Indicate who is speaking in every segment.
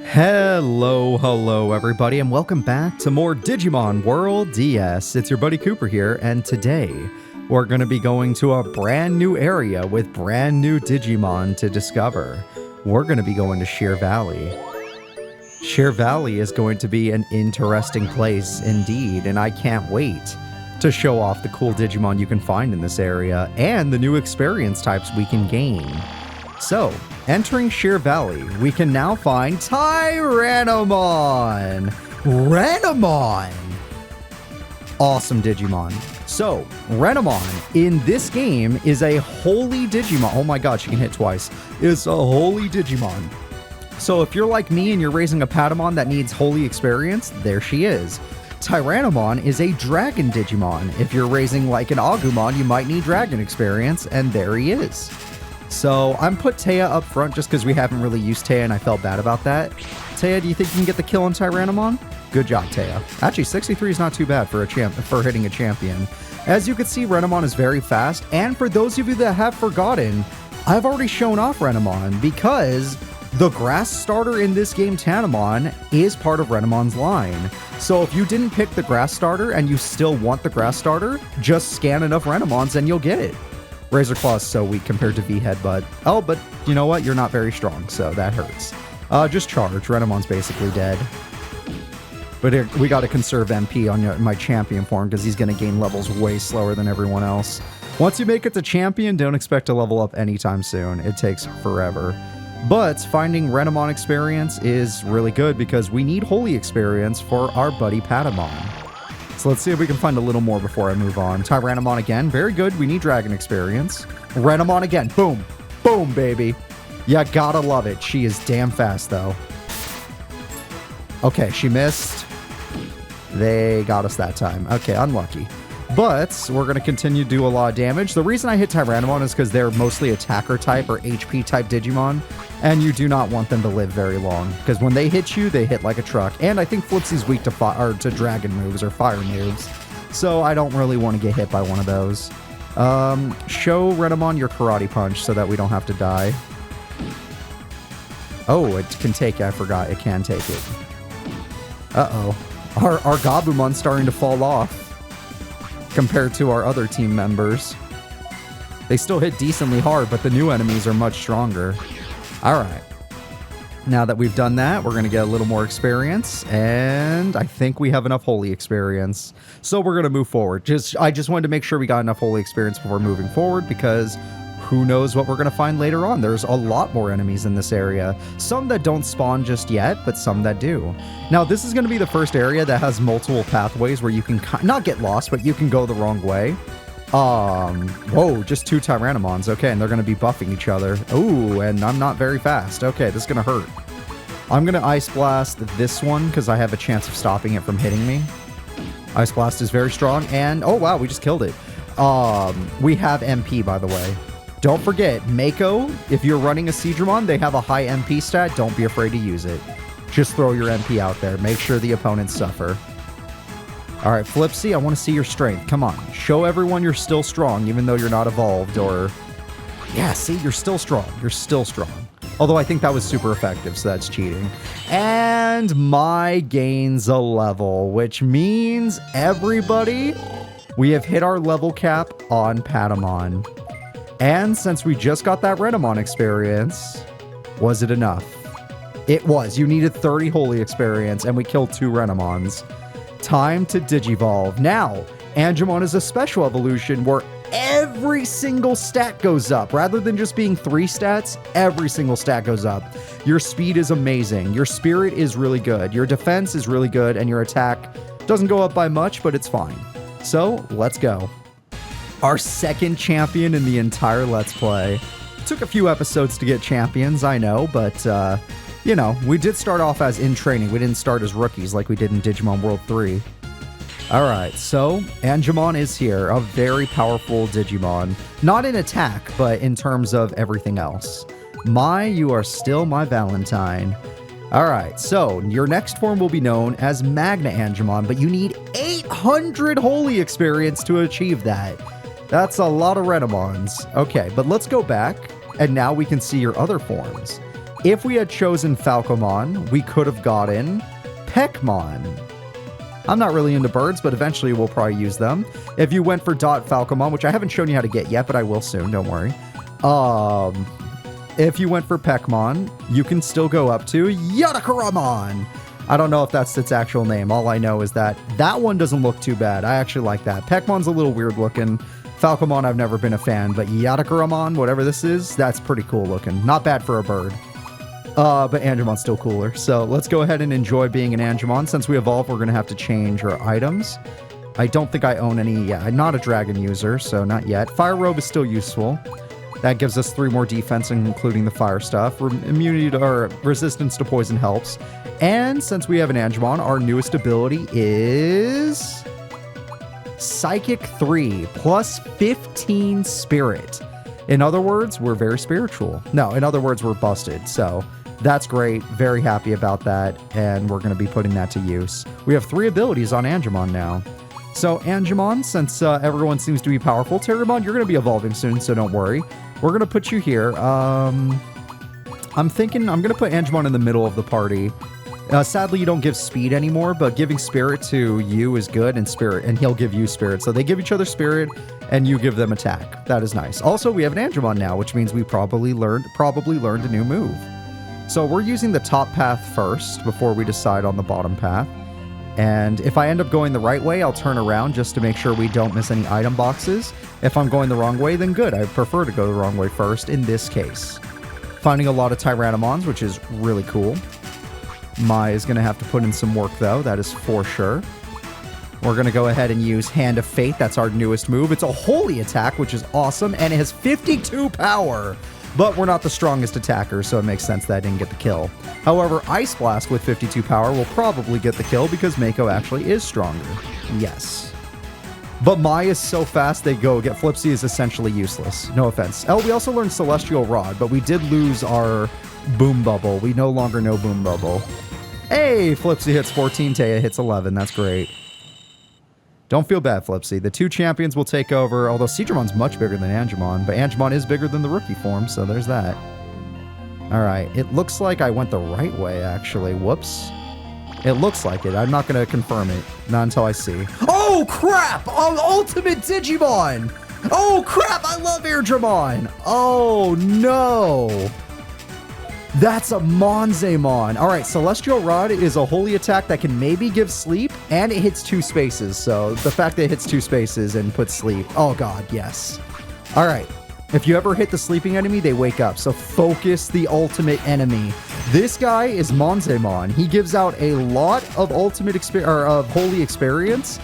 Speaker 1: Hello everybody, and welcome back to more Digimon World DS. It's your buddy Cooper here, and today we're going to be going to a brand new area with brand new Digimon to discover. We're going to be going to Sheer Valley. Sheer Valley is going to be an interesting place indeed, and I can't wait to show off the cool Digimon you can find in this area and the new experience types we can gain. So, entering Sheer Valley, we can now find Tyrannomon! Renamon! Awesome Digimon. So, Renamon in this game is a holy Digimon. Oh my god, she can hit twice. It's a holy Digimon. So if you're like me and you're raising a Patamon that needs holy experience, there she is. Tyrannomon is a dragon Digimon. If you're raising like an Agumon, you might need dragon experience, and there he is. So I'm put Taya up front just because we haven't really used Taya and I felt bad about that. Taya, do you think you can get the kill on Tyrannomon? Good job, Taya. Actually, 63 is not too bad for hitting a champion. As you can see, Renamon is very fast, and for those of you that have forgotten, I've already shown off Renamon because the grass starter in this game, Pandamon, is part of Renamon's line. So if you didn't pick the grass starter and you still want the grass starter, just scan enough Renamons and you'll get it. Razor Claw is so weak compared to V-Headbutt. Oh, but you know what? You're not very strong, so that hurts. Just charge. Renamon's basically dead. But we got to conserve MP on my champion form because he's going to gain levels way slower than everyone else. Once you make it to champion, don't expect to level up anytime soon. It takes forever. But finding Renamon experience is really good because we need holy experience for our buddy Patamon. So let's see if we can find a little more before I move on. Tyrannomon again. Very good. We need dragon experience. Renamon again. Boom. Boom, baby. Yeah, gotta love it. She is damn fast, though. Okay, she missed. They got us that time. Okay, unlucky. But we're going to continue to do a lot of damage. The reason I hit Tyrannomon is because they're mostly attacker type or HP type Digimon, and you do not want them to live very long, because when they hit you, they hit like a truck. And I think Flipsy's weak to dragon moves or fire moves, so I don't really want to get hit by one of those. Show Renamon your karate punch so that we don't have to die. Oh, it can take it. I forgot. It can take it. Uh-oh. Our Gabumon's starting to fall off compared to our other team members. They still hit decently hard, but the new enemies are much stronger. Alright. Now that we've done that, we're going to get a little more experience, and I think we have enough holy experience. So we're going to move forward. I just wanted to make sure we got enough holy experience before moving forward, because who knows what we're going to find later on. There's a lot more enemies in this area. Some that don't spawn just yet, but some that do. Now, this is going to be the first area that has multiple pathways where you can not get lost, but you can go the wrong way. Whoa, just 2 Tyrannomons. Okay, and they're going to be buffing each other. Ooh, and I'm not very fast. Okay, this is going to hurt. I'm going to Ice Blast this one because I have a chance of stopping it from hitting me. Ice Blast is very strong, and oh wow, we just killed it. We have MP, by the way. Don't forget, Mako, if you're running a Siegramon, they have a high MP stat. Don't be afraid to use it. Just throw your MP out there. Make sure the opponents suffer. All right, Flipsy, I want to see your strength. Come on. Show everyone you're still strong, even though you're not evolved, or... Yeah, see, you're still strong. You're still strong. Although I think that was super effective, so that's cheating. And Mai gains a level, which means everybody, we have hit our level cap on Patamon. And since we just got that Renamon experience, was it enough? It was. You needed 30 holy experience, and we killed 2 Renamons. Time to Digivolve. Now, Angemon is a special evolution where every single stat goes up. Rather than just being 3 stats, every single stat goes up. Your speed is amazing. Your spirit is really good. Your defense is really good, and your attack doesn't go up by much, but it's fine. So, let's go. Our second champion in the entire Let's Play. Took a few episodes to get champions, I know, but, you know, we did start off as in training. We didn't start as rookies like we did in Digimon World 3. Alright, so, Angemon is here, a very powerful Digimon. Not in attack, but in terms of everything else. Mai, you are still my Valentine. Alright, so, your next form will be known as Magna Angemon, but you need 800 holy experience to achieve that. That's a lot of Renamons. Okay, but let's go back, and now we can see your other forms. If we had chosen Falcomon, we could have gotten Peckmon. I'm not really into birds, but eventually we'll probably use them. If you went for Dot Falcomon, which I haven't shown you how to get yet, but I will soon, don't worry. If you went for Peckmon, you can still go up to Yatakaramon. I don't know if that's its actual name. All I know is that that one doesn't look too bad. I actually like that. Peckmon's a little weird looking. Falcomon, I've never been a fan, but Yatakaramon, whatever this is, that's pretty cool looking. Not bad for a bird. But Angemon's still cooler. So let's go ahead and enjoy being an Angemon. Since we evolve, we're going to have to change our items. I don't think I own any. Yeah, I'm not a dragon user, so not yet. Fire Robe is still useful. That gives us 3 more defense, including the fire stuff. Immunity to, or resistance to poison helps. And since we have an Angemon, our newest ability is Psychic 3 plus 15 Spirit. In other words, we're very spiritual. No, in other words, we're busted. So that's great. Very happy about that. And we're going to be putting that to use. We have 3 abilities on Angemon now. So Angemon, since everyone seems to be powerful, Tyrannomon, you're going to be evolving soon, so don't worry. We're going to put you here. I'm thinking I'm going to put Angemon in the middle of the party. Sadly, you don't give speed anymore, but giving spirit to you is good, and he'll give you spirit. So they give each other spirit, and you give them attack. That is nice. Also, we have an Angemon now, which means we probably learned a new move. So we're using the top path first before we decide on the bottom path. And if I end up going the right way, I'll turn around just to make sure we don't miss any item boxes. If I'm going the wrong way, then good. I prefer to go the wrong way first in this case. Finding a lot of Tyrannomons, which is really cool. Mai is going to have to put in some work, though. That is for sure. We're going to go ahead and use Hand of Fate. That's our newest move. It's a holy attack, which is awesome, and it has 52 power. But we're not the strongest attacker, so it makes sense that I didn't get the kill. However, Ice Blast with 52 power will probably get the kill because Mako actually is stronger. Yes. But Mai is so fast, they go get Flipsy is essentially useless. No offense. Oh, we also learned Celestial Rod, but we did lose our Boom Bubble. We no longer know Boom Bubble. Hey, Flipsy hits 14, Taya hits 11. That's great. Don't feel bad, Flipsy. The 2 champions will take over, although Seadramon's much bigger than Angemon, but Angemon is bigger than the rookie form, so there's that. Alright, it looks like I went the right way, actually. Whoops. It looks like it. I'm not going to confirm it. Not until I see. Oh, crap! Ultimate Digimon! Oh, crap! I love Airdramon! Oh, no! That's a Monzemon. All right, Celestial Rod is a holy attack that can maybe give sleep, and it hits 2 spaces. So the fact that it hits 2 spaces and puts sleep. Oh, God, yes. All right. If you ever hit the sleeping enemy, they wake up. So focus the ultimate enemy. This guy is Monzemon. He gives out a lot of holy experience.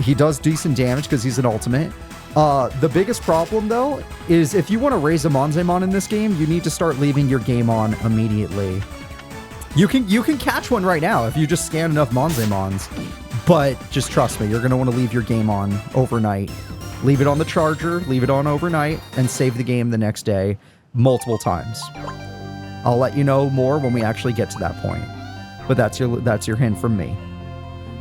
Speaker 1: He does decent damage because he's an ultimate. The biggest problem, though, is if you want to raise a Monzemon in this game, you need to start leaving your game on immediately. You can catch one right now if you just scan enough Monzemons, but just trust me, you're going to want to leave your game on overnight. Leave it on the charger, leave it on overnight, and save the game the next day multiple times. I'll let you know more when we actually get to that point. But that's your hint from me.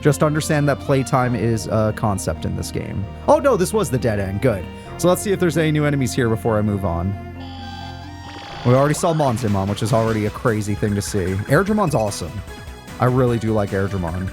Speaker 1: Just understand that playtime is a concept in this game. Oh no, this was the dead end. Good. So let's see if there's any new enemies here before I move on. We already saw Monzemon, which is already a crazy thing to see. Airdramon's awesome. I really do like Airdramon.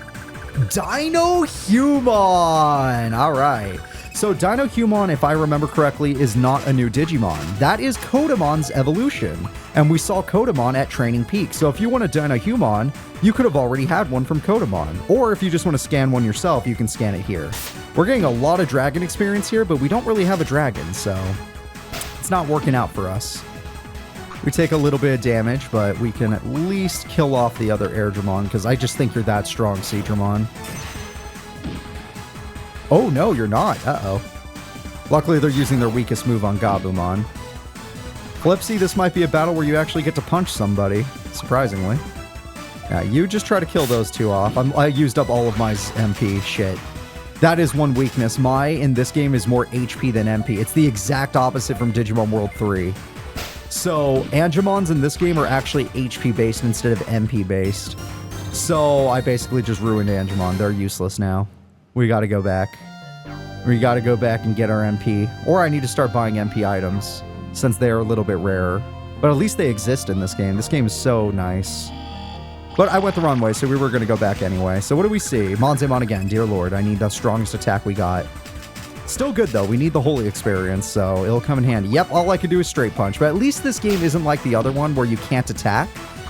Speaker 1: Dino Human! Alright. So Dino Human, if I remember correctly, is not a new Digimon. That is Kodamon's evolution. And we saw Kodamon at Training Peak. So if you want a Dino Human, you could have already had one from Kodamon. Or if you just want to scan one yourself, you can scan it here. We're getting a lot of dragon experience here, but we don't really have a dragon, so it's not working out for us. We take a little bit of damage, but we can at least kill off the other Airdramon, because I just think you're that strong, Seadramon. Oh, no, you're not. Uh-oh. Luckily, they're using their weakest move on Gabumon. Flipsy, this might be a battle where you actually get to punch somebody, surprisingly. Yeah, you just try to kill those 2 off. I used up all of my MP. Shit. That is one weakness. Mai, in this game, is more HP than MP. It's the exact opposite from Digimon World 3. So, Angemons in this game are actually HP-based instead of MP-based. So, I basically just ruined Angemon. They're useless now. We gotta go back. We gotta go back and get our MP. Or I need to start buying MP items, since they are a little bit rarer. But at least they exist in this game. This game is so nice. But I went the wrong way, so we were going to go back anyway. So what do we see? Monzemon again. Dear Lord, I need the strongest attack we got. Still good, though. We need the holy experience, so it'll come in handy. Yep, all I can do is straight punch. But at least this game isn't like the other one where you can't attack.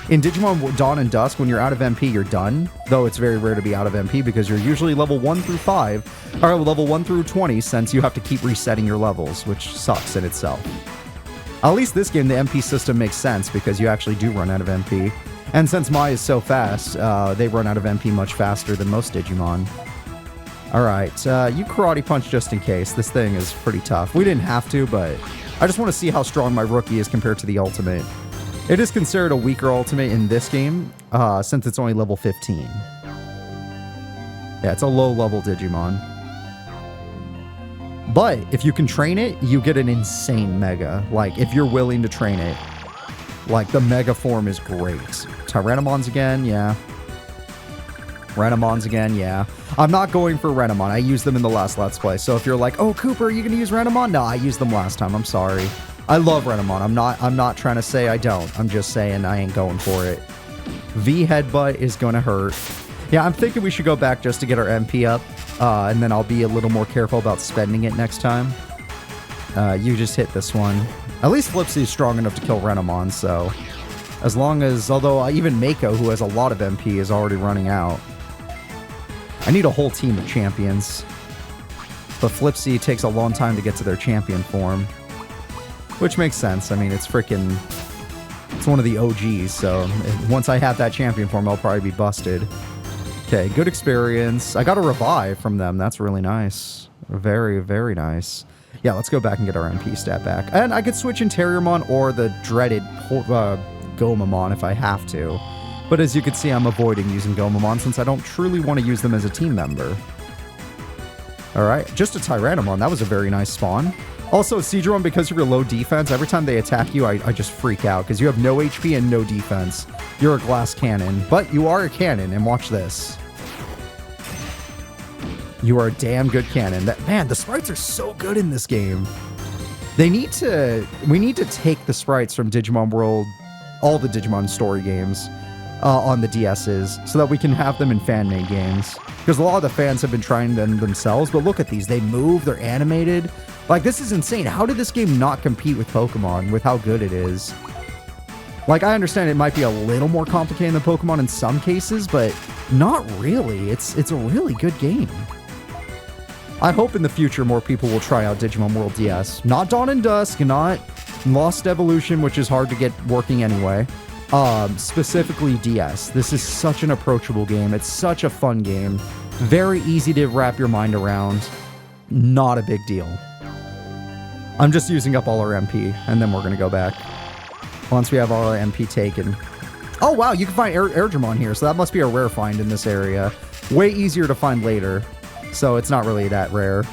Speaker 1: In Digimon Dawn and Dusk, when you're out of MP, you're done. Though it's very rare to be out of MP because you're usually level 1 through 5, or level 1 through 20, since you have to keep resetting your levels, which sucks in itself. At least this game, the MP system makes sense because you actually do run out of MP. And since Mai is so fast, they run out of MP much faster than most Digimon. Alright, you Karate Punch just in case. This thing is pretty tough. We didn't have to, but I just want to see how strong my rookie is compared to the ultimate. It is considered a weaker ultimate in this game, since it's only level 15. Yeah, it's a low-level Digimon. But if you can train it, you get an insane Mega. Like, if you're willing to train it. Like, the Mega form is great. Tyrannomons again, yeah. Renamons again, yeah. I'm not going for Renamon. I used them in the last Let's Play. So if you're like, oh, Cooper, are you going to use Renamon? No, I used them last time. I'm sorry. I love Renamon. I'm not trying to say I don't. I'm just saying I ain't going for it. V Headbutt is going to hurt. Yeah, I'm thinking we should go back just to get our MP up. And then I'll be a little more careful about spending it next time. You just hit this one. At least Flipsy is strong enough to kill Renamon, so... As long as... Although even Mako, who has a lot of MP, is already running out. I need a whole team of champions. But Flipsy takes a long time to get to their champion form. Which makes sense. I mean, it's freaking... It's one of the OGs, so once I have that champion form, I'll probably be busted. Okay, good experience. I got a revive from them. That's really nice. Very, very nice. Yeah, let's go back and get our MP stat back. And I could switch in Terriermon or the dreaded Gomamon if I have to. But as you can see, I'm avoiding using Gomamon since I don't truly want to use them as a team member. Alright, just a Tyrannomon. That was a very nice spawn. Also, Seadron, because you're low defense, every time they attack you, I just freak out because you have no HP and no defense. You're a glass cannon, but you are a cannon, and watch this. You are a damn good cannon. Man, the sprites are so good in this game. We need to take the sprites from Digimon World, all the Digimon story games, on the DSs, so that we can have them in fan-made games. Because a lot of the fans have been trying them themselves, but look at these. They move, they're animated. Like, this is insane. How did this game not compete with Pokemon with how good it is? Like, I understand it might be a little more complicated than Pokemon in some cases, but not really. It's a really good game. I hope in the future more people will try out Digimon World DS. Not Dawn and Dusk, not Lost Evolution, which is hard to get working anyway. Specifically DS. This is such an approachable game. It's such a fun game. Very easy to wrap your mind around. Not a big deal. I'm just using up all our MP, and then we're going to go back. Once we have all our MP taken. Oh, wow, you can find Airdramon here, so that must be a rare find in this area. Way easier to find later, so it's not really that rare.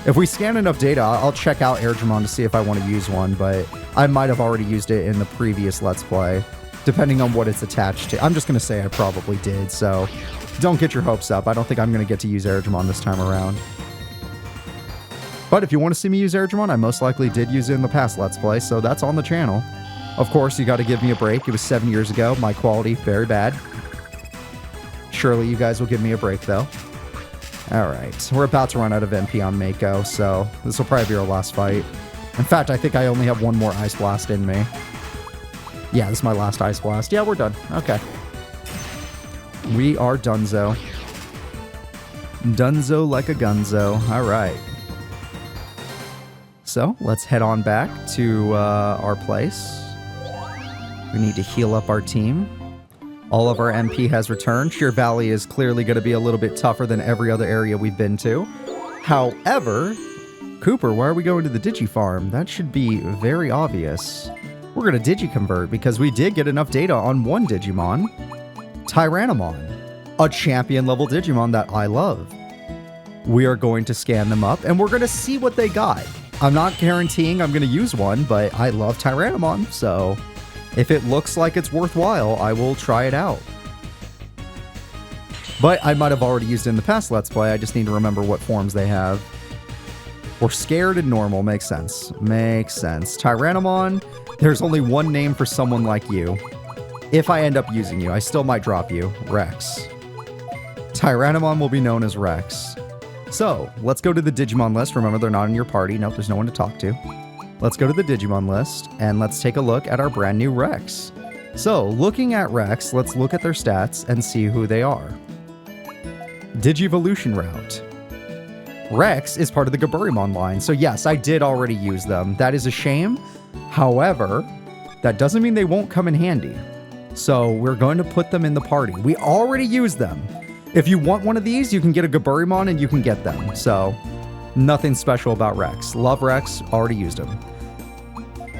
Speaker 1: If we scan enough data, I'll check out Airdramon to see if I want to use one, but I might have already used it in the previous Let's Play, depending on what it's attached to. I'm just going to say I probably did, so don't get your hopes up. I don't think I'm going to get to use Airdramon this time around. But if you want to see me use Airdramon, I most likely did use it in the past Let's Play, so that's on the channel. Of course, you got to give me a break. It was 7 years ago. My quality, very bad. Surely you guys will give me a break, though. Alright, we're about to run out of MP on Mako, so this will probably be our last fight. In fact, I think I only have one more Ice Blast in me. Yeah, this is my last Ice Blast. Yeah, we're done. Okay. We are donezo. Dunzo like a gunzo. Alright. So, let's head on back to our place. We need to heal up our team. All of our MP has returned. Sheer Valley is clearly going to be a little bit tougher than every other area we've been to. However, Cooper, why are we going to the Digifarm? That should be very obvious. We're going to DigiConvert because we did get enough data on one Digimon, Tyrannomon, a champion-level Digimon that I love. We are going to scan them up, and we're going to see what they got. I'm not guaranteeing I'm going to use one, but I love Tyrannomon, so if it looks like it's worthwhile, I will try it out. But I might have already used it in the past Let's Play, I just need to remember what forms they have. We're scared and normal, makes sense. Makes sense. Tyrannomon, There's only one name for someone like you. If I end up using you, I still might drop you. Rex. Tyrannomon will be known as Rex. So, let's go to the Digimon list. Remember, they're not in your party. Nope, there's no one to talk to. Let's go to the Digimon list, and let's take a look at our brand new Rex. So, looking at Rex, let's look at their stats and see who they are. Digivolution route. Rex is part of the Gaburimon line, so yes, I did already use them. That is a shame. However, that doesn't mean they won't come in handy. So, we're going to put them in the party. We already used them. If you want one of these, you can get a Gaburimon and you can get them. So, nothing special about Rex. Love Rex, already used him.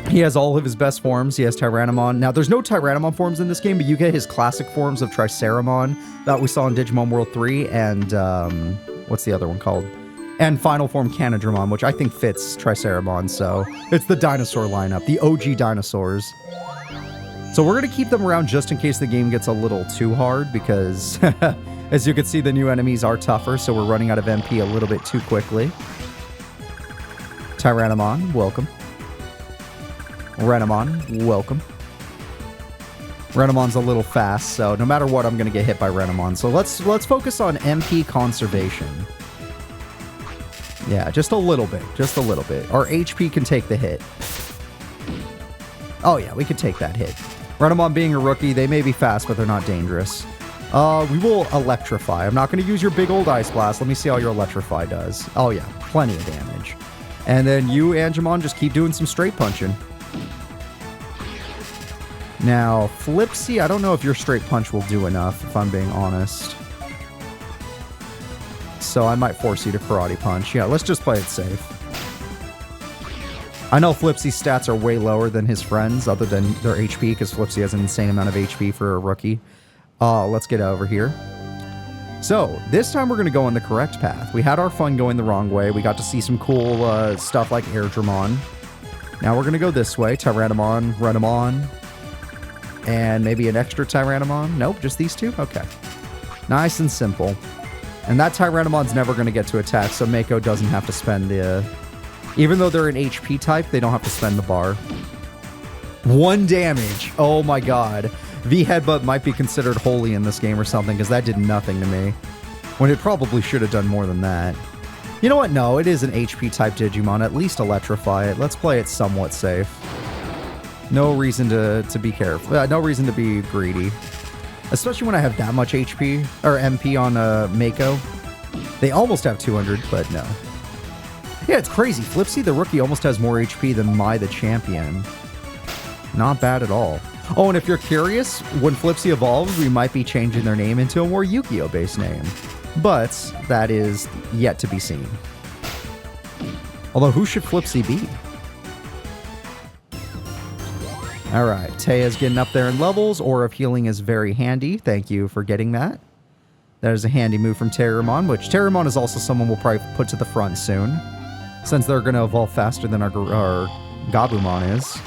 Speaker 1: He has all of his best forms. He has Tyrannomon. Now, there's no Tyrannomon forms in this game, but you get his classic forms of Triceramon that we saw in Digimon World 3 and, what's the other one called? And Final Form Canadramon, which I think fits Triceramon, so it's the dinosaur lineup, the OG dinosaurs. So we're going to keep them around just in case the game gets a little too hard, because as you can see, the new enemies are tougher, so we're running out of MP a little bit too quickly. Tyrannomon, welcome. Renamon, welcome. Renamon's a little fast, so no matter what, I'm going to get hit by Renamon. So let's focus on MP conservation. Yeah, just a little bit. Just a little bit. Our HP can take the hit. Oh yeah, we could take that hit. Renamon being a rookie, they may be fast, but they're not dangerous. We will electrify. I'm not going to use your big old ice blast. Let me see how your electrify does. Oh yeah, plenty of damage. And then you, Angemon, just keep doing some straight punching. Now, Flipsy, I don't know if your straight punch will do enough, if I'm being honest. So I might force you to karate punch. Yeah, let's just play it safe. I know Flipsy's stats are way lower than his friends, other than their HP, because Flipsy has an insane amount of HP for a rookie. Let's get over here. So, this time we're going to go on the correct path. We had our fun going the wrong way. We got to see some cool stuff like Airdramon. Now we're going to go this way. Tyrannomon, Renamon, and maybe an extra Tyrannomon. Nope, just these two? Okay. Nice and simple. And that Tyrannomon's never going to get to attack, so Mako doesn't have to spend the... Even though they're an HP type, they don't have to spend the bar. 1 damage. Oh my god. V-Headbutt might be considered holy in this game or something, because that did nothing to me. When it probably should have done more than that. You know what? No, it is an HP type Digimon. At least electrify it. Let's play it somewhat safe. No reason to be careful. No reason to be greedy. Especially when I have that much HP, or MP on Mako. They almost have 200, but no. Yeah, it's crazy. Flipsy, the rookie, almost has more HP than the champion. Not bad at all. Oh, and if you're curious, when Flipsy evolves, we might be changing their name into a more Yu-Gi-Oh! Based name. But that is yet to be seen. Although, who should Flipsy be? Alright, Teia's getting up there in levels. Aura of Healing is very handy. Thank you for getting that. That is a handy move from Terramon, which Terramon is also someone we'll probably put to the front soon, since they're going to evolve faster than our Gabumon is.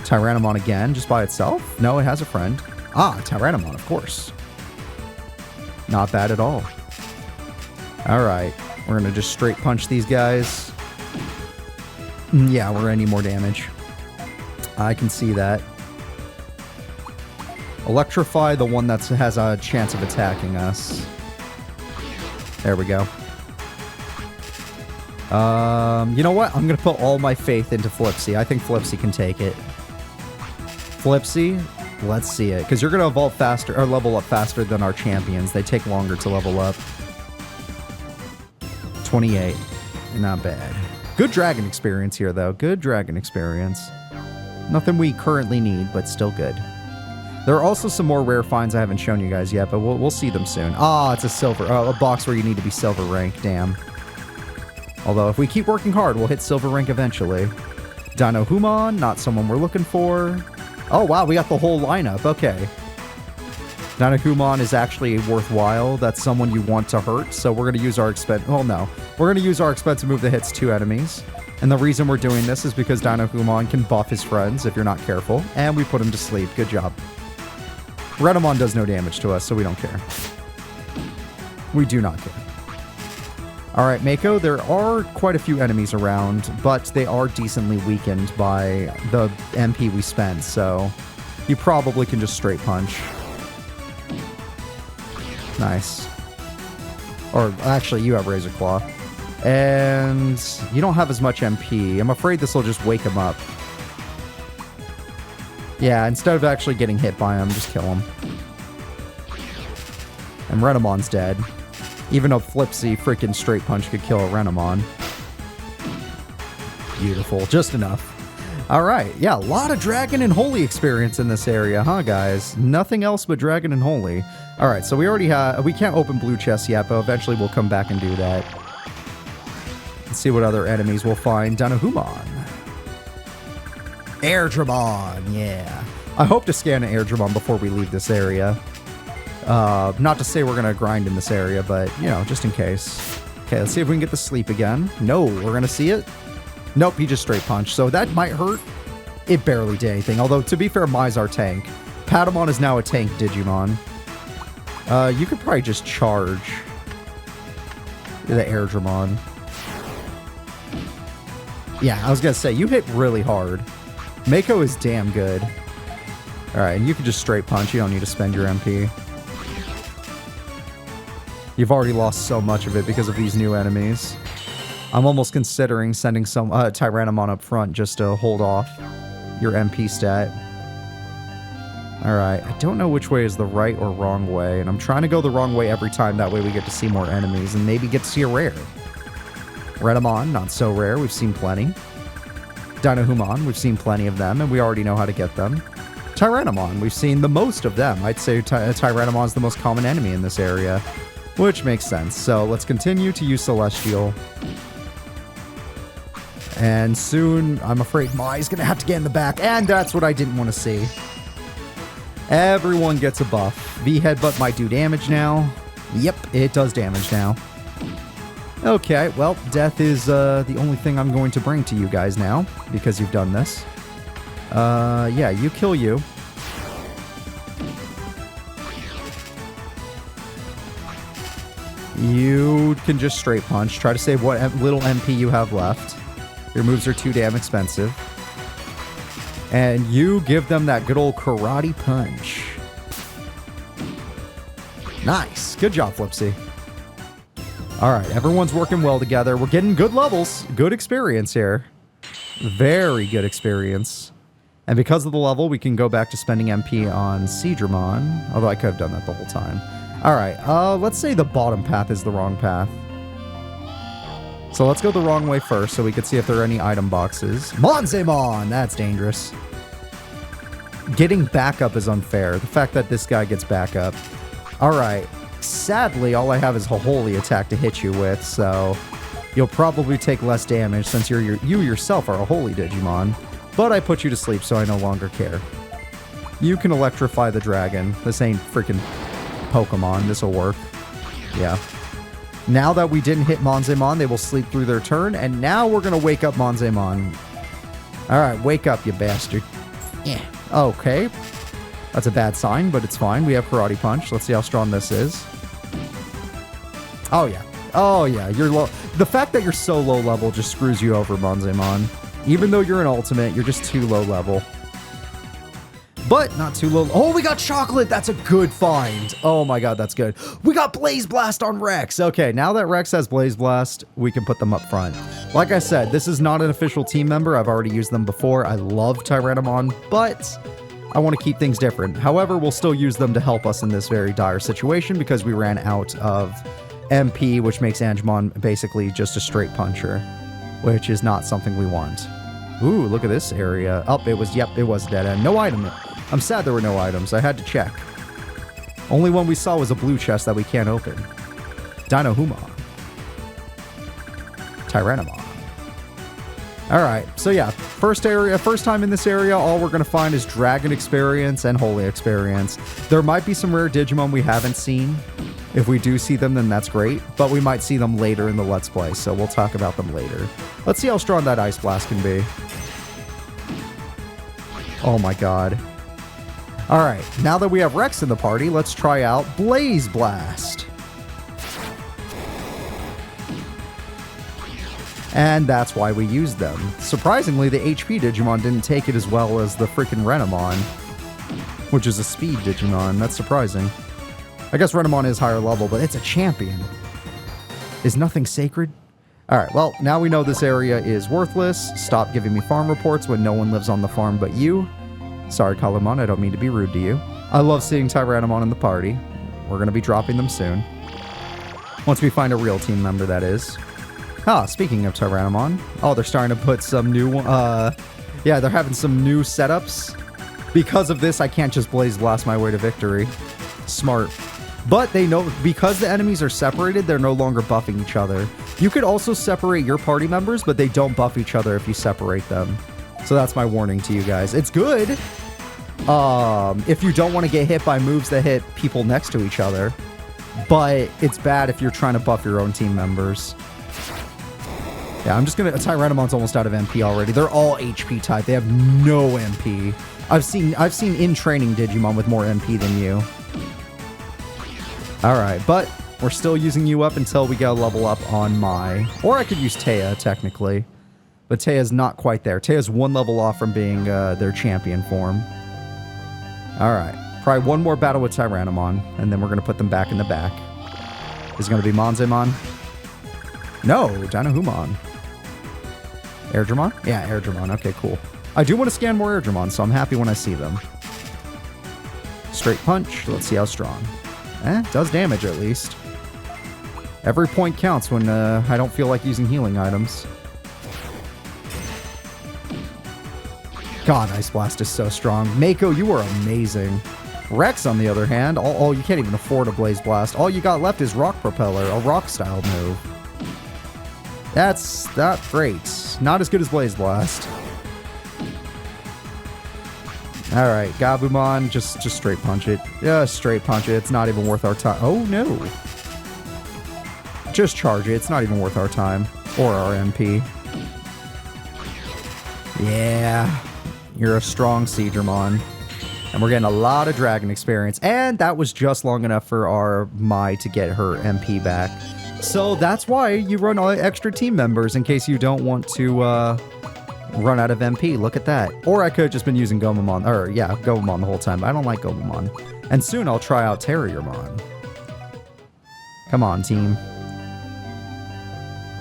Speaker 1: Tyrannomon again, just by itself? No, it has a friend. Ah, Tyrannomon, of course. Not bad at all. Alright, we're going to just straight punch these guys. Yeah, we're going to need more damage. I can see that. Electrify the one that has a chance of attacking us. There we go. You know what? I'm going to put all my faith into Flipsy. I think Flipsy can take it. Flipsy, let's see it. Because you're going to evolve faster, or level up faster than our champions. They take longer to level up. 28. Not bad. Good dragon experience here, though. Good dragon experience. Nothing we currently need, but still good. There are also some more rare finds I haven't shown you guys yet, but we'll see them soon. Ah, it's a silver, a box where you need to be silver rank, damn. Although, if we keep working hard, we'll hit silver rank eventually. Dinohumon, not someone we're looking for. Oh, wow, we got the whole lineup, okay. Dinohumon is actually worthwhile. That's someone you want to hurt, so we're going to use our well, no. We're going to use our expensive move that hits 2 enemies. And the reason we're doing this is because Dinohumon can buff his friends if you're not careful, and we put him to sleep. Good job. Renamon does no damage to us, so we don't care. We do not care. All right, Mako, there are quite a few enemies around, but they are decently weakened by the MP we spent, so you probably can just straight punch. Nice. Or actually, you have Razor Claw. And you don't have as much MP. I'm afraid this will just wake him up. Yeah, instead of actually getting hit by him, just kill him. And Renamon's dead. Even though Flipsy freaking straight punch could kill a Renamon. Beautiful. Just enough. Alright, yeah, a lot of Dragon and Holy experience in this area, huh, guys? Nothing else but Dragon and Holy. Alright, so we already have... We can't open blue chests yet, but eventually we'll come back and do that. Let's see what other enemies we'll find. Danahumon. Airdramon, yeah. I hope to scan an Airdramon before we leave this area. Not to say we're going to grind in this area, but, you know, just in case. Okay, let's see if we can get the sleep again. No, we're going to see it. Nope, he just straight punched, so that might hurt. It barely did anything, although, to be fair, Mai's our tank. Patamon is now a tank Digimon. You could probably just charge the Airdramon. Yeah, I was going to say, you hit really hard. Mako is damn good. Alright, and you can just straight punch. You don't need to spend your MP. You've already lost so much of it because of these new enemies. I'm almost considering sending some Tyrannomon up front just to hold off your MP stat. Alright, I don't know which way is the right or wrong way, and I'm trying to go the wrong way every time, that way we get to see more enemies and maybe get to see a rare. Renamon, not so rare, we've seen plenty. Danahumon, we've seen plenty of them, and we already know how to get them. Tyrannomon, we've seen the most of them. I'd say Tyrannomon is the most common enemy in this area, which makes sense. So let's continue to use Celestial. And soon, I'm afraid Mai's going to have to get in the back, and that's what I didn't want to see. Everyone gets a buff. V-Headbutt might do damage now. Yep, it does damage now. Okay, well, death is the only thing I'm going to bring to you guys now, because you've done this. Yeah, you kill you. You can just straight punch. Try to save what little MP you have left. Your moves are too damn expensive. And you give them that good old karate punch. Nice. Good job, Flipsy. Alright, everyone's working well together. We're getting good levels. Good experience here. Very good experience. And because of the level, we can go back to spending MP on Seadramon. Although I could have done that the whole time. Alright, let's say the bottom path is the wrong path. So let's go the wrong way first so we can see if there are any item boxes. Monzemon! That's dangerous. Getting backup is unfair. The fact that this guy gets backup. Alright. Sadly, all I have is a holy attack to hit you with, so you'll probably take less damage since you yourself are a holy Digimon. But I put you to sleep, so I no longer care. You can electrify the dragon. This ain't freaking Pokemon. This'll work. Yeah. Now that we didn't hit Monzemon, they will sleep through their turn, and now we're gonna wake up Monzemon. Alright, wake up, you bastard. Yeah. Okay. That's a bad sign, but it's fine. We have Karate Punch. Let's see how strong this is. Oh, yeah. Oh, yeah. You're low. The fact that you're so low level just screws you over, Monzemon. Even though you're an ultimate, you're just too low level. But not too low. Oh, we got Chocolate. That's a good find. Oh, my God. That's good. We got Blaze Blast on Rex. Okay, now that Rex has Blaze Blast, we can put them up front. Like I said, this is not an official team member. I've already used them before. I love Tyrannomon, but I want to keep things different. However, we'll still use them to help us in this very dire situation because we ran out of MP, which makes Angemon basically just a straight puncher, which is not something we want. Ooh, look at this area. Oh, it was dead end. No item. I'm sad there were no items. I had to check. Only one we saw was a blue chest that we can't open. Danahumon. Tyrannomon. Alright, so yeah, first time in this area, all we're going to find is Dragon experience and Holy experience. There might be some rare Digimon we haven't seen. If we do see them, then that's great, but we might see them later in the Let's Play, so we'll talk about them later. Let's see how strong that Ice Blast can be. Oh my God. Alright, now that we have Rex in the party, let's try out Blaze Blast. And that's why we used them. Surprisingly, the HP Digimon didn't take it as well as the freaking Renamon, which is a speed Digimon. That's surprising. I guess Renamon is higher level, but it's a champion. Is nothing sacred? Alright, well, now we know this area is worthless. Stop giving me farm reports when no one lives on the farm but you. Sorry, Kalumon, I don't mean to be rude to you. I love seeing Tyrannomon in the party. We're going to be dropping them soon. Once we find a real team member, that is. Ah, speaking of Tyrannomon. Oh, they're starting to put some new... yeah, they're having some new setups. Because of this, I can't just Blaze Blast my way to victory. Smart. But they know, because the enemies are separated, they're no longer buffing each other. You could also separate your party members, but they don't buff each other if you separate them. So that's my warning to you guys. It's good if you don't want to get hit by moves that hit people next to each other. But it's bad if you're trying to buff your own team members. Yeah, I'm just gonna... Tyrannomon's almost out of MP already. They're all HP type. They have no MP. I've seen in-training Digimon with more MP than you. Alright, but we're still using you up until we get a level up on my... Or I could use Taya, technically. But Taya's not quite there. Taya's one level off from being their champion form. Alright. Probably one more battle with Tyrannomon, and then we're going to put them back in the back. Is it going to be Monzemon? No, Dinohumon. Airdramon? Yeah, Airdramon. Okay, cool. I do want to scan more Airdramon, so I'm happy when I see them. Straight punch. Let's see how strong. Does damage at least. Every point counts when I don't feel like using healing items. God, Ice Blast is so strong. Mako, you are amazing. Rex, on the other hand, oh, you can't even afford a Blaze Blast. All you got left is Rock Propeller, a rock-style move. That's not great. Not as good as Blaze Blast. Alright, Gabumon, just straight punch it. Yeah, straight punch it. It's not even worth our time. Oh, no. Just charge it. It's not even worth our time. Or our MP. Yeah. You're a strong Seedramon. And we're getting a lot of Dragon experience. And that was just long enough for our Mai to get her MP back. So that's why you run all extra team members in case you don't want to run out of MP. Look at that. Or I could have just been using Gomamon. Or, yeah, Gomamon the whole time. But I don't like Gomamon. And soon I'll try out Terriermon. Come on, team.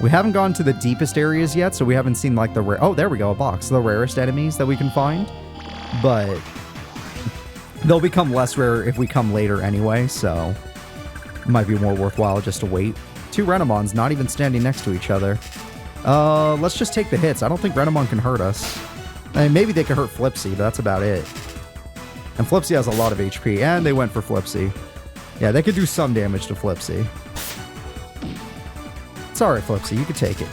Speaker 1: We haven't gone to the deepest areas yet, so we haven't seen, like, the rare... Oh, there we go, a box. The rarest enemies that we can find. But they'll become less rare if we come later anyway, so it might be more worthwhile just to wait. Two Renamons not even standing next to each other. Let's just take the hits. I don't think Renamon can hurt us. I mean, maybe they can hurt Flipsy, but that's about it. And Flipsy has a lot of HP, and they went for Flipsy. Yeah, they could do some damage to Flipsy. It's alright, Flipsy. You can take it.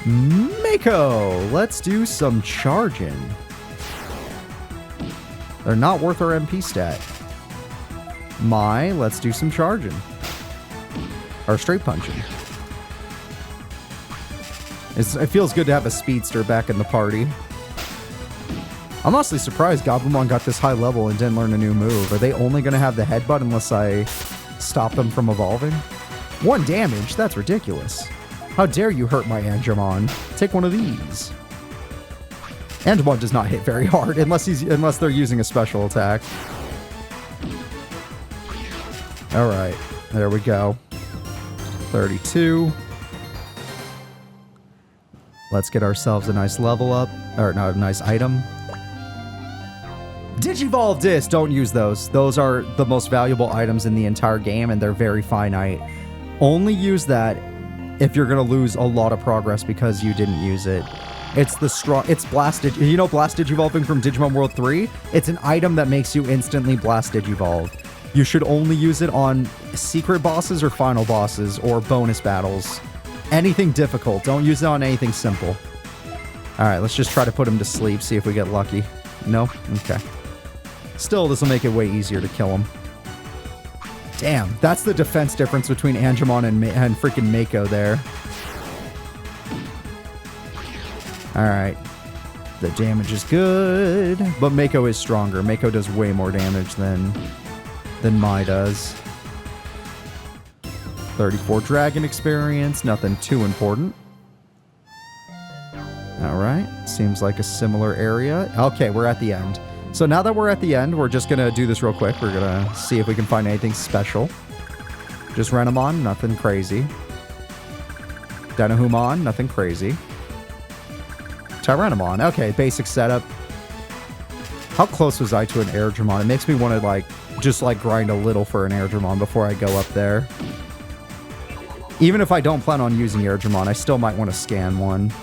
Speaker 1: Mako! Let's do some charging. They're not worth our MP stat. Mai, let's do some charging. Or straight punching. It feels good to have a speedster back in the party. I'm honestly surprised Gabumon got this high level and didn't learn a new move. Are they only going to have the headbutt unless I stop them from evolving? 1 damage? That's ridiculous. How dare you hurt my Angemon? Take one of these. Angemon does not hit very hard unless they're using a special attack. Alright, there we go. 32. Let's get ourselves a nice level up. Or, no, a nice item. Digivolve Disc! Don't use those. Those are the most valuable items in the entire game, and they're very finite. Only use that if you're going to lose a lot of progress because you didn't use it. It's the strong... It's Blast... You know Blast Digivolving from Digimon World 3? It's an item that makes you instantly Blast Digivolve. You should only use it on secret bosses or final bosses or bonus battles. Anything difficult. Don't use it on anything simple. Alright, let's just try to put him to sleep, see if we get lucky. No? Okay. Still, this will make it way easier to kill him. Damn, that's the defense difference between Angemon and freaking Mako there. Alright. The damage is good, but Mako is stronger. Mako does way more damage than Mai does. 34 dragon experience, nothing too important. All right. Seems like a similar area. Okay, we're at the end. So now that we're at the end, we're just going to do this real quick. We're going to see if we can find anything special. Just Renamon, nothing crazy. Denahumon, nothing crazy. Tyrannomon. Okay, basic setup. How close was I to an Airdramon? It makes me want to, like, just, like, grind a little for an Airdramon before I go up there. Even if I don't plan on using Airdramon, I still might want to scan one.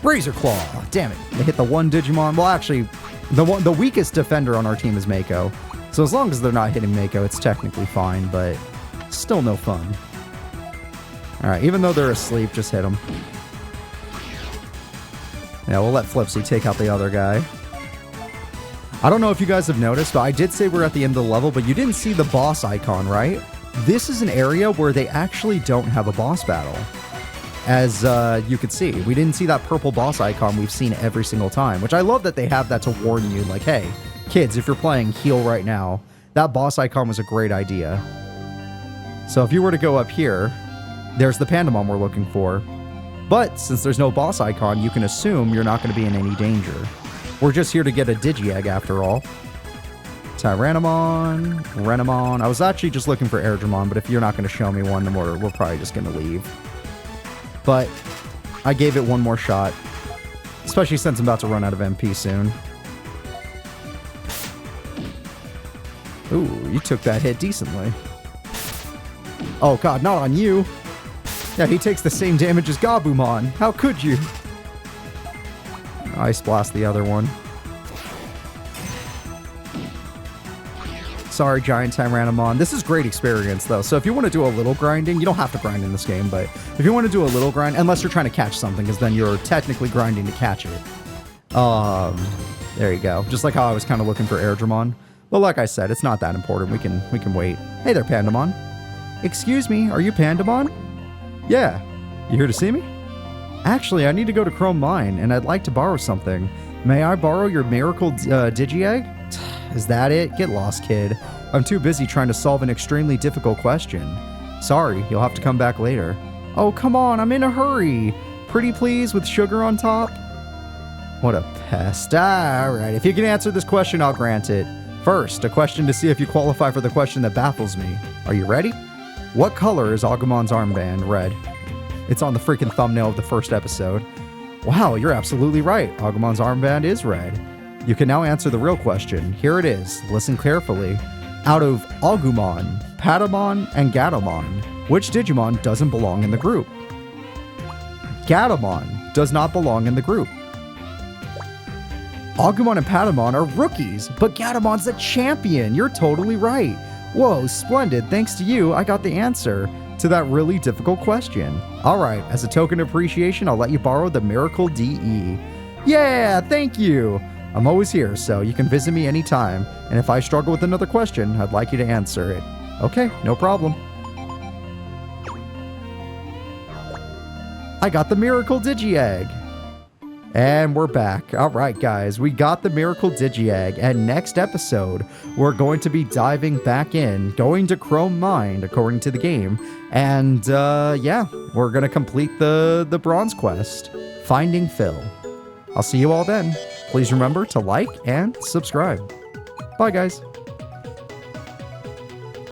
Speaker 1: Razor Claw. Damn it. They hit the one Digimon. Well, actually, the weakest defender on our team is Mako. So as long as they're not hitting Mako, it's technically fine, but still no fun. All right, even though they're asleep, just hit them. Yeah, we'll let Flipsy take out the other guy. I don't know if you guys have noticed, but I did say we're at the end of the level, but you didn't see the boss icon, right? This is an area where they actually don't have a boss battle. As you could see, we didn't see that purple boss icon we've seen every single time, which I love that they have that to warn you, like, hey, kids, if you're playing, heal right now. That boss icon was a great idea. So if you were to go up here, there's the Pandamon we're looking for. But since there's no boss icon, you can assume you're not going to be in any danger. We're just here to get a Digi-Egg after all. Tyrannomon, Renamon. I was actually just looking for Airdramon, but if you're not going to show me one, then we're probably just going to leave. But I gave it one more shot, especially since I'm about to run out of MP soon. Ooh, you took that hit decently. Oh god, not on you. Yeah, he takes the same damage as Gabumon. How could you? Ice Blast the other one. Sorry, Giant Tyrannomon. This is great experience, though. So if you want to do a little grinding, you don't have to grind in this game, but if you want to do a little grind, unless you're trying to catch something, because then you're technically grinding to catch it. There you go. Just like how I was kind of looking for Airdramon. But like I said, it's not that important. We can wait. Hey there, Pandamon. Excuse me, are you Pandamon? Yeah. You here to see me? Actually, I need to go to Chrome Mine, and I'd like to borrow something. May I borrow your Miracle Digi-Egg? Is that it? Get lost, kid. I'm too busy trying to solve an extremely difficult question. Sorry, you'll have to come back later. Oh, come on, I'm in a hurry. Pretty please with sugar on top? What a pest. Alright, if you can answer this question, I'll grant it. First, a question to see if you qualify for the question that baffles me. Are you ready? What color is Agumon's armband? Red. It's on the freaking thumbnail of the first episode. Wow, you're absolutely right. Agumon's armband is red. You can now answer the real question. Here it is. Listen carefully. Out of Agumon, Patamon, and Gatomon, which Digimon doesn't belong in the group? Gatomon does not belong in the group. Agumon and Patamon are rookies, but Gatomon's a champion. You're totally right. Whoa, splendid. Thanks to you, I got the answer to that really difficult question. Alright, as a token of appreciation, I'll let you borrow the Miracle DE. Yeah, thank you! I'm always here, so you can visit me anytime, and if I struggle with another question, I'd like you to answer it. Okay, no problem. I got the Miracle Digi-Egg! And we're back. Alright guys, we got the Miracle Digi-Egg, and next episode, we're going to be diving back in, going to Chrome Mine, according to the game, and yeah, we're going to complete the Bronze Quest, Finding Phil. I'll see you all then. Please remember to like and subscribe. Bye guys.